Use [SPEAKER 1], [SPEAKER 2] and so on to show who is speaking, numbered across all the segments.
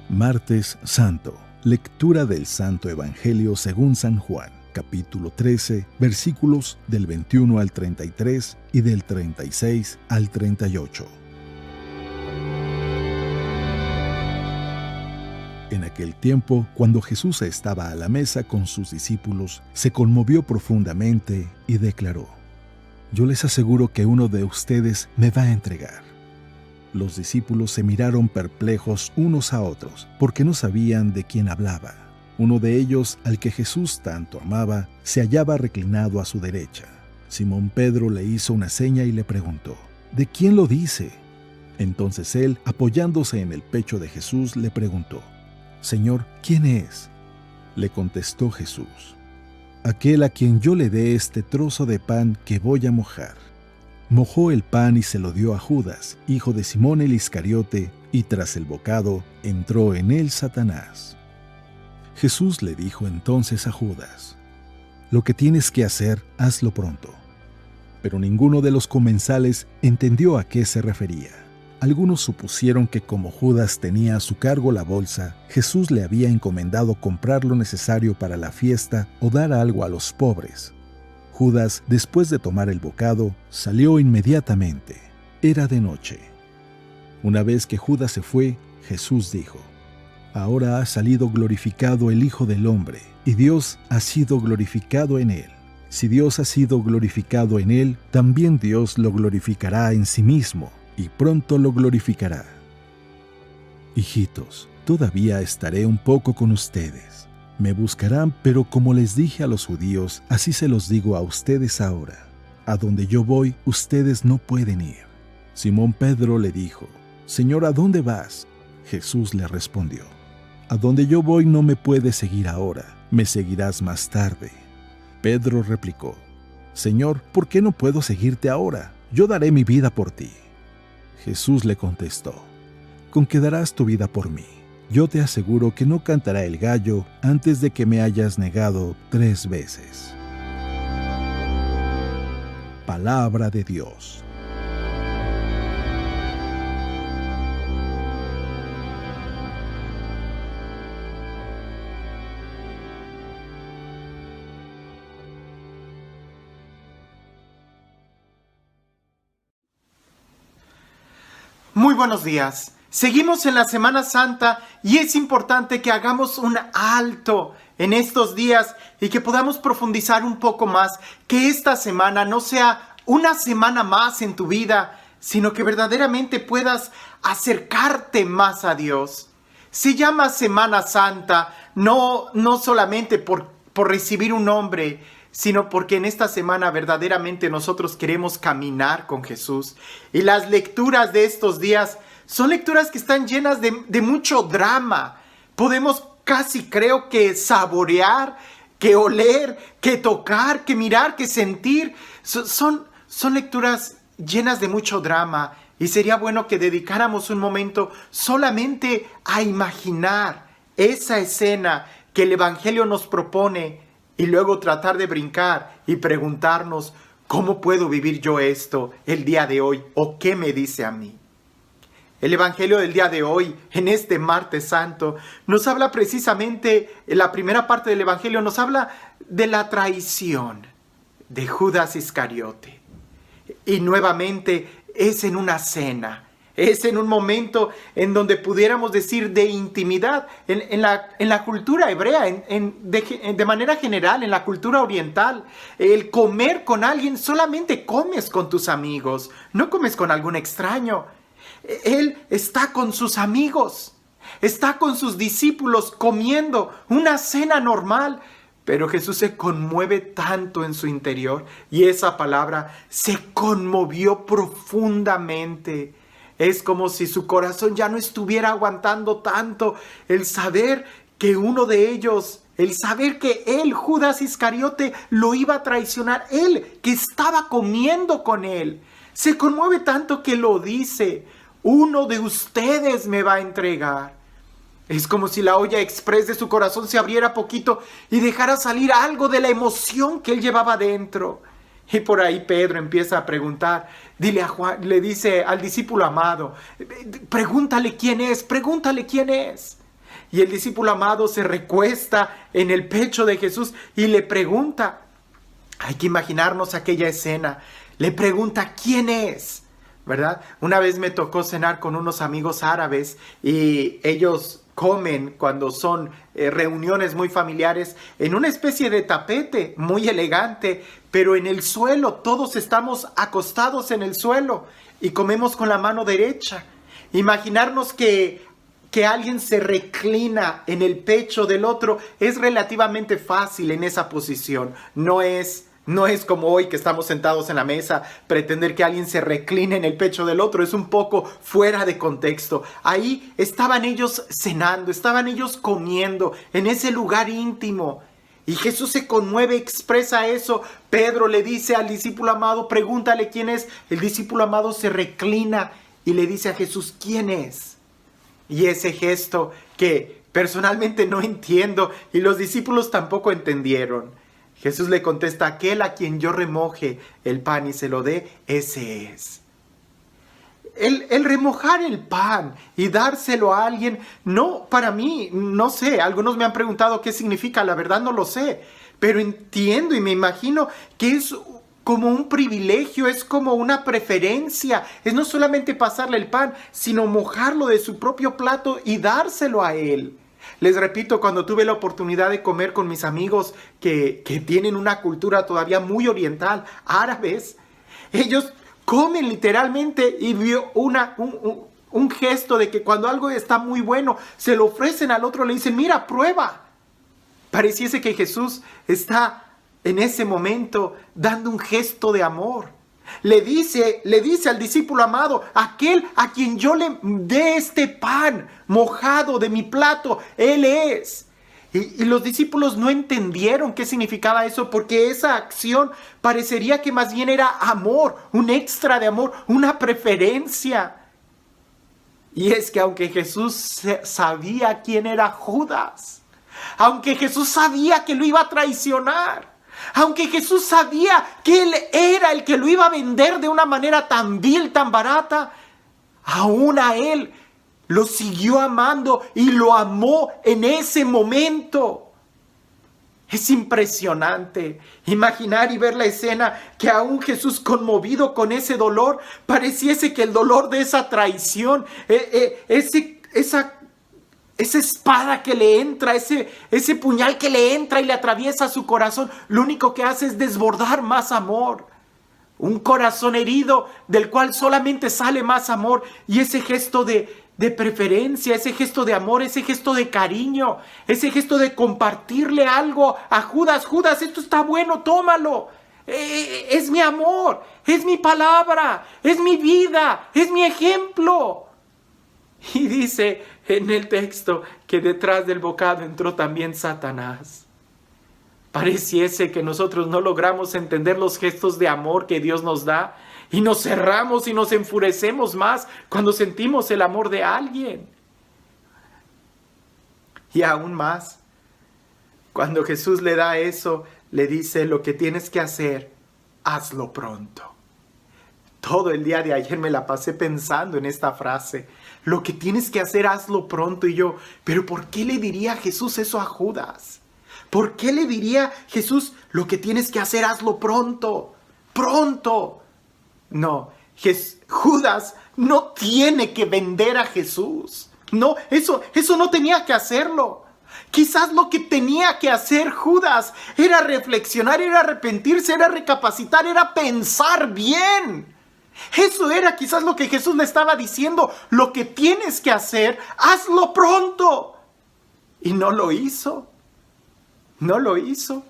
[SPEAKER 1] Martes Santo. Lectura del Santo Evangelio según San Juan, capítulo 13, versículos del 21 al 33 y del 36 al 38. En aquel tiempo, cuando Jesús estaba a la mesa con sus discípulos, se conmovió profundamente y declaró: «Yo les aseguro que uno de ustedes me va a entregar». Los discípulos se miraron perplejos unos a otros, porque no sabían de quién hablaba. Uno de ellos, al que Jesús tanto amaba, se hallaba reclinado a su derecha. Simón Pedro le hizo una seña y le preguntó: «¿De quién lo dice?». Entonces él, apoyándose en el pecho de Jesús, le preguntó: «Señor, ¿quién es?». Le contestó Jesús: «Aquel a quien yo le dé este trozo de pan que voy a mojar». Mojó el pan y se lo dio a Judas, hijo de Simón el Iscariote, y tras el bocado entró en él Satanás. Jesús le dijo entonces a Judas: «Lo que tienes que hacer, hazlo pronto». Pero ninguno de los comensales entendió a qué se refería. Algunos supusieron que como Judas tenía a su cargo la bolsa, Jesús le había encomendado comprar lo necesario para la fiesta o dar algo a los pobres. Judas, después de tomar el bocado, salió inmediatamente. Era de noche. Una vez que Judas se fue, Jesús dijo: «Ahora ha salido glorificado el Hijo del Hombre, y Dios ha sido glorificado en él. Si Dios ha sido glorificado en él, también Dios lo glorificará en sí mismo, y pronto lo glorificará. Hijitos, todavía estaré un poco con ustedes. Me buscarán, pero como les dije a los judíos, así se los digo a ustedes ahora. A donde yo voy, ustedes no pueden ir». Simón Pedro le dijo: «Señor, ¿a dónde vas?». Jesús le respondió: «A donde yo voy no me puedes seguir ahora, me seguirás más tarde». Pedro replicó: «Señor, ¿por qué no puedo seguirte ahora? Yo daré mi vida por ti». Jesús le contestó: «¿Con qué darás tu vida por mí? Yo te aseguro que no cantará el gallo antes de que me hayas negado 3 veces». Palabra de Dios.
[SPEAKER 2] Muy buenos días. Seguimos en la Semana Santa y es importante que hagamos un alto en estos días y que podamos profundizar un poco más, que esta semana no sea una semana más en tu vida, sino que verdaderamente puedas acercarte más a Dios. Se llama Semana Santa no solamente por recibir un nombre, sino porque en esta semana verdaderamente nosotros queremos caminar con Jesús. Y las lecturas de estos días son lecturas que están llenas de mucho drama. Podemos casi, creo que saborear, que oler, que tocar, que mirar, que sentir. Son lecturas llenas de mucho drama. Y sería bueno que dedicáramos un momento solamente a imaginar esa escena que el Evangelio nos propone y luego tratar de brincar y preguntarnos: ¿cómo puedo vivir yo esto el día de hoy? ¿O qué me dice a mí? El Evangelio del día de hoy, en este Martes Santo, nos habla precisamente, en la primera parte del Evangelio, nos habla de la traición de Judas Iscariote. Y nuevamente es en una cena, es en un momento en donde pudiéramos decir de intimidad. En la cultura hebrea, de manera general, en la cultura oriental, el comer con alguien solamente comes con tus amigos, no comes con algún extraño. Él está con sus amigos, está con sus discípulos comiendo una cena normal, pero Jesús se conmueve tanto en su interior y esa palabra se conmovió profundamente. Es como si su corazón ya no estuviera aguantando tanto el saber que uno de ellos, el saber que él, Judas Iscariote, lo iba a traicionar, él que estaba comiendo con él. Se conmueve tanto que lo dice: «Uno de ustedes me va a entregar». Es como si la olla express de su corazón se abriera poquito y dejara salir algo de la emoción que él llevaba dentro. Y por ahí Pedro empieza a preguntar. Dile a Juan, le dice al discípulo amado: «Pregúntale quién es, pregúntale quién es». Y el discípulo amado se recuesta en el pecho de Jesús y le pregunta, hay que imaginarnos aquella escena, le pregunta ¿quién es? ¿Verdad? Una vez me tocó cenar con unos amigos árabes y ellos comen cuando son reuniones muy familiares en una especie de tapete muy elegante, pero en el suelo, todos estamos acostados en el suelo y comemos con la mano derecha. Imaginarnos que alguien se reclina en el pecho del otro es relativamente fácil en esa posición. No es como hoy que estamos sentados en la mesa, pretender que alguien se recline en el pecho del otro es un poco fuera de contexto. Ahí estaban ellos cenando, estaban ellos comiendo en ese lugar íntimo. Y Jesús se conmueve, expresa eso. Pedro le dice al discípulo amado, pregúntale quién es. El discípulo amado se reclina y le dice a Jesús, ¿quién es? Y ese gesto que personalmente no entiendo y los discípulos tampoco entendieron. Jesús le contesta, aquel a quien yo remoje el pan y se lo dé, ese es. El remojar el pan y dárselo a alguien, no, para mí, no sé, algunos me han preguntado qué significa, la verdad no lo sé, pero entiendo y me imagino que es como un privilegio, es como una preferencia, es no solamente pasarle el pan, sino mojarlo de su propio plato y dárselo a él. Les repito, cuando tuve la oportunidad de comer con mis amigos que tienen una cultura todavía muy oriental, árabes, ellos comen literalmente y vio un gesto de que cuando algo está muy bueno, se lo ofrecen al otro, le dicen, mira, prueba. Pareciese que Jesús está en ese momento dando un gesto de amor. Le dice al discípulo amado, aquel a quien yo le dé este pan mojado de mi plato, él es. Y los discípulos no entendieron qué significaba eso, porque esa acción parecería que más bien era amor, un extra de amor, una preferencia. Y es que aunque Jesús sabía quién era Judas, aunque Jesús sabía que lo iba a traicionar, aunque Jesús sabía que él era el que lo iba a vender de una manera tan vil, tan barata, aún a él lo siguió amando y lo amó en ese momento. Es impresionante imaginar y ver la escena que aún Jesús, conmovido con ese dolor, pareciese que el dolor de esa traición, esa espada que le entra, ese puñal que le entra y le atraviesa su corazón, lo único que hace es desbordar más amor. Un corazón herido del cual solamente sale más amor. Y ese gesto de preferencia, ese gesto de amor, ese gesto de cariño, ese gesto de compartirle algo a Judas. Judas, esto está bueno, tómalo. Es mi amor, es mi palabra, es mi vida, es mi ejemplo. Y dice en el texto que detrás del bocado entró también Satanás. Pareciese que nosotros no logramos entender los gestos de amor que Dios nos da y nos cerramos y nos enfurecemos más cuando sentimos el amor de alguien. Y aún más, cuando Jesús le da eso, le dice, lo que tienes que hacer, hazlo pronto. Todo el día de ayer me la pasé pensando en esta frase. Lo que tienes que hacer, hazlo pronto. Y yo, ¿pero por qué le diría Jesús eso a Judas? ¿Por qué le diría Jesús, lo que tienes que hacer, hazlo pronto? ¡Pronto! No, Judas no tiene que vender a Jesús. No, eso no tenía que hacerlo. Quizás lo que tenía que hacer Judas era reflexionar, era arrepentirse, era recapacitar, era pensar bien. Eso era quizás lo que Jesús le estaba diciendo. Lo que tienes que hacer, hazlo pronto. Y no lo hizo. No lo hizo.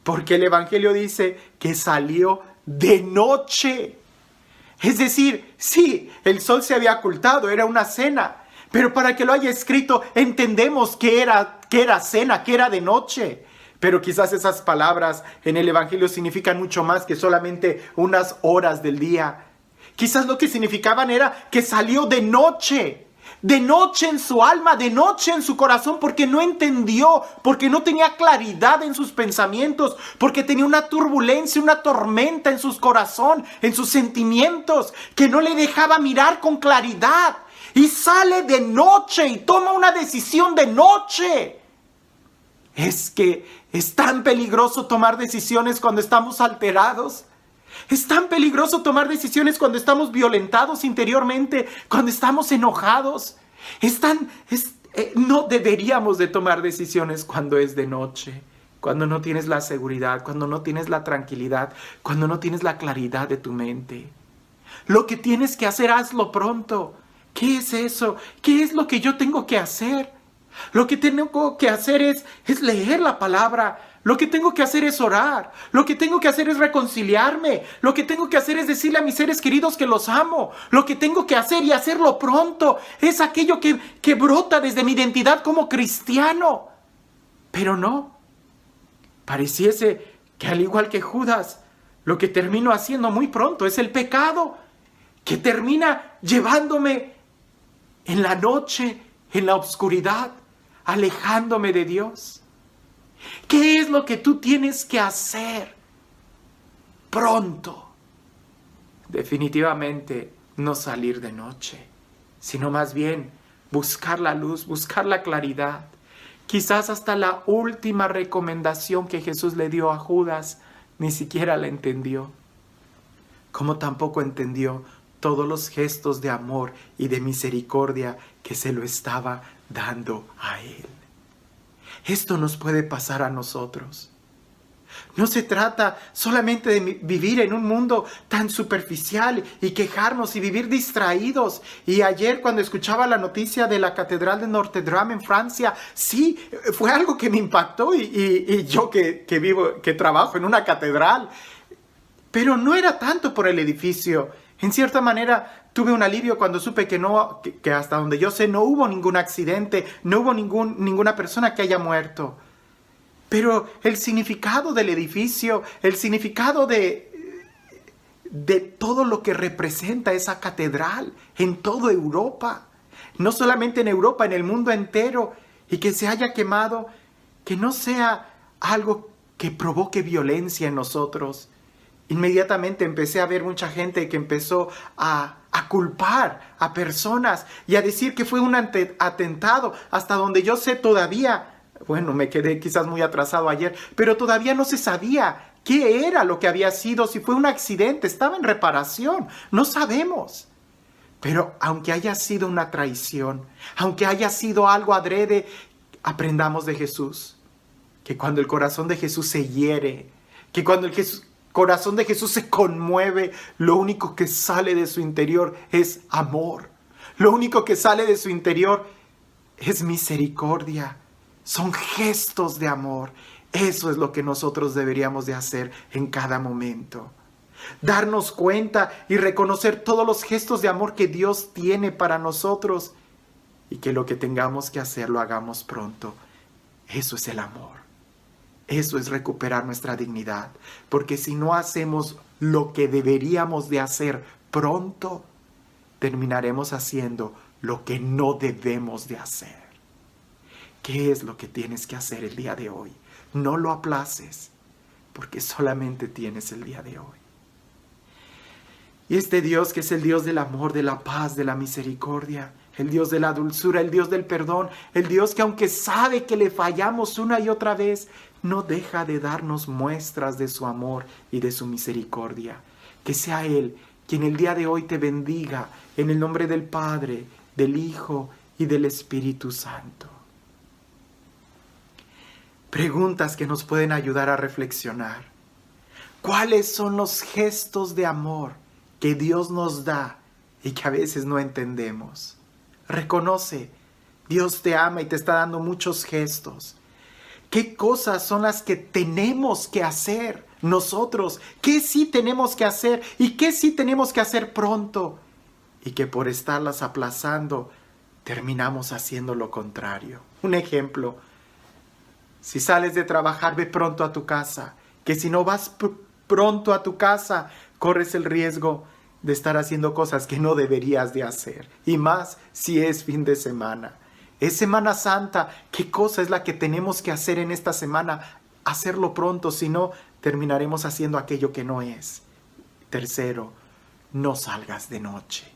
[SPEAKER 2] Porque el Evangelio dice que salió de noche. Es decir, sí, el sol se había ocultado, era una cena. Pero para que lo haya escrito, entendemos que era cena, que era de noche. Pero quizás esas palabras en el Evangelio significan mucho más que solamente unas horas del día. Quizás lo que significaban era que salió de noche en su alma, de noche en su corazón, porque no entendió, porque no tenía claridad en sus pensamientos, porque tenía una turbulencia, una tormenta en su corazón, en sus sentimientos, que no le dejaba mirar con claridad. y sale de noche y toma una decisión de noche. Es que es tan peligroso tomar decisiones cuando estamos alterados. Es tan peligroso tomar decisiones cuando estamos violentados interiormente, cuando estamos enojados. No deberíamos de tomar decisiones cuando es de noche, cuando no tienes la seguridad, cuando no tienes la tranquilidad, cuando no tienes la claridad de tu mente. Lo que tienes que hacer, hazlo pronto. ¿Qué es eso? ¿Qué es lo que yo tengo que hacer? Lo que tengo que hacer es leer la palabra. Lo que tengo que hacer es orar. Lo que tengo que hacer es reconciliarme. Lo que tengo que hacer es decirle a mis seres queridos que los amo. Lo que tengo que hacer y hacerlo pronto es aquello que brota desde mi identidad como cristiano. Pero no. Pareciese que al igual que Judas, lo que termino haciendo muy pronto es el pecado, que termina llevándome en la noche, en la oscuridad, alejándome de Dios. ¿Qué es lo que tú tienes que hacer pronto? Definitivamente no salir de noche, sino más bien buscar la luz, buscar la claridad. Quizás hasta la última recomendación que Jesús le dio a Judas ni siquiera la entendió, como tampoco entendió todos los gestos de amor y de misericordia que se lo estaba dando a él. Esto nos puede pasar a nosotros. No se trata solamente de vivir en un mundo tan superficial y quejarnos y vivir distraídos. Y ayer cuando escuchaba la noticia de la Catedral de Notre Dame en Francia, sí, fue algo que me impactó y yo que trabajo en una catedral. Pero no era tanto por el edificio. En cierta manera tuve un alivio cuando supe que hasta donde yo sé no hubo ningún accidente, no hubo ninguna persona que haya muerto. Pero el significado del edificio, el significado de todo lo que representa esa catedral en toda Europa, no solamente en Europa, en el mundo entero, y que se haya quemado, que no sea algo que provoque violencia en nosotros. Inmediatamente empecé a ver mucha gente que empezó a culpar a personas y a decir que fue un atentado, hasta donde yo sé todavía. Bueno, me quedé quizás muy atrasado ayer, pero todavía no se sabía qué era lo que había sido, si fue un accidente, estaba en reparación, no sabemos. Pero aunque haya sido una traición, aunque haya sido algo adrede, aprendamos de Jesús, que cuando el corazón de Jesús se hiere, que cuando el corazón de Jesús se conmueve, lo único que sale de su interior es amor. Lo único que sale de su interior es misericordia. Son gestos de amor. Eso es lo que nosotros deberíamos de hacer en cada momento. Darnos cuenta y reconocer todos los gestos de amor que Dios tiene para nosotros. Y que lo que tengamos que hacer lo hagamos pronto. Eso es el amor. Eso es recuperar nuestra dignidad. Porque si no hacemos lo que deberíamos de hacer pronto, terminaremos haciendo lo que no debemos de hacer. ¿Qué es lo que tienes que hacer el día de hoy? No lo aplaces, porque solamente tienes el día de hoy. Y este Dios que es el Dios del amor, de la paz, de la misericordia, el Dios de la dulzura, el Dios del perdón, el Dios que aunque sabe que le fallamos una y otra vez, no deja de darnos muestras de su amor y de su misericordia. Que sea Él quien el día de hoy te bendiga en el nombre del Padre, del Hijo y del Espíritu Santo. Preguntas que nos pueden ayudar a reflexionar. ¿Cuáles son los gestos de amor que Dios nos da y que a veces no entendemos? Reconoce, Dios te ama y te está dando muchos gestos. ¿Qué cosas son las que tenemos que hacer nosotros? ¿Qué sí tenemos que hacer y qué sí tenemos que hacer pronto? Y que por estarlas aplazando, terminamos haciendo lo contrario. Un ejemplo. Si sales de trabajar, ve pronto a tu casa. Que si no vas pronto a tu casa, corres el riesgo de estar haciendo cosas que no deberías de hacer. Y más si es fin de semana. Es Semana Santa. ¿Qué cosa es la que tenemos que hacer en esta semana? Hacerlo pronto, si no, terminaremos haciendo aquello que no es. Tercero, no salgas de noche.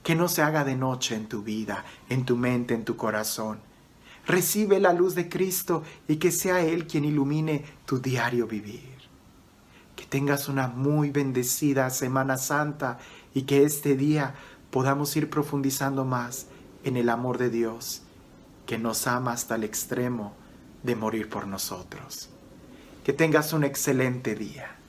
[SPEAKER 2] Que no se haga de noche en tu vida, en tu mente, en tu corazón. Recibe la luz de Cristo y que sea Él quien ilumine tu diario vivir. Que tengas una muy bendecida Semana Santa y que este día podamos ir profundizando más en el amor de Dios, que nos ama hasta el extremo de morir por nosotros. Que tengas un excelente día.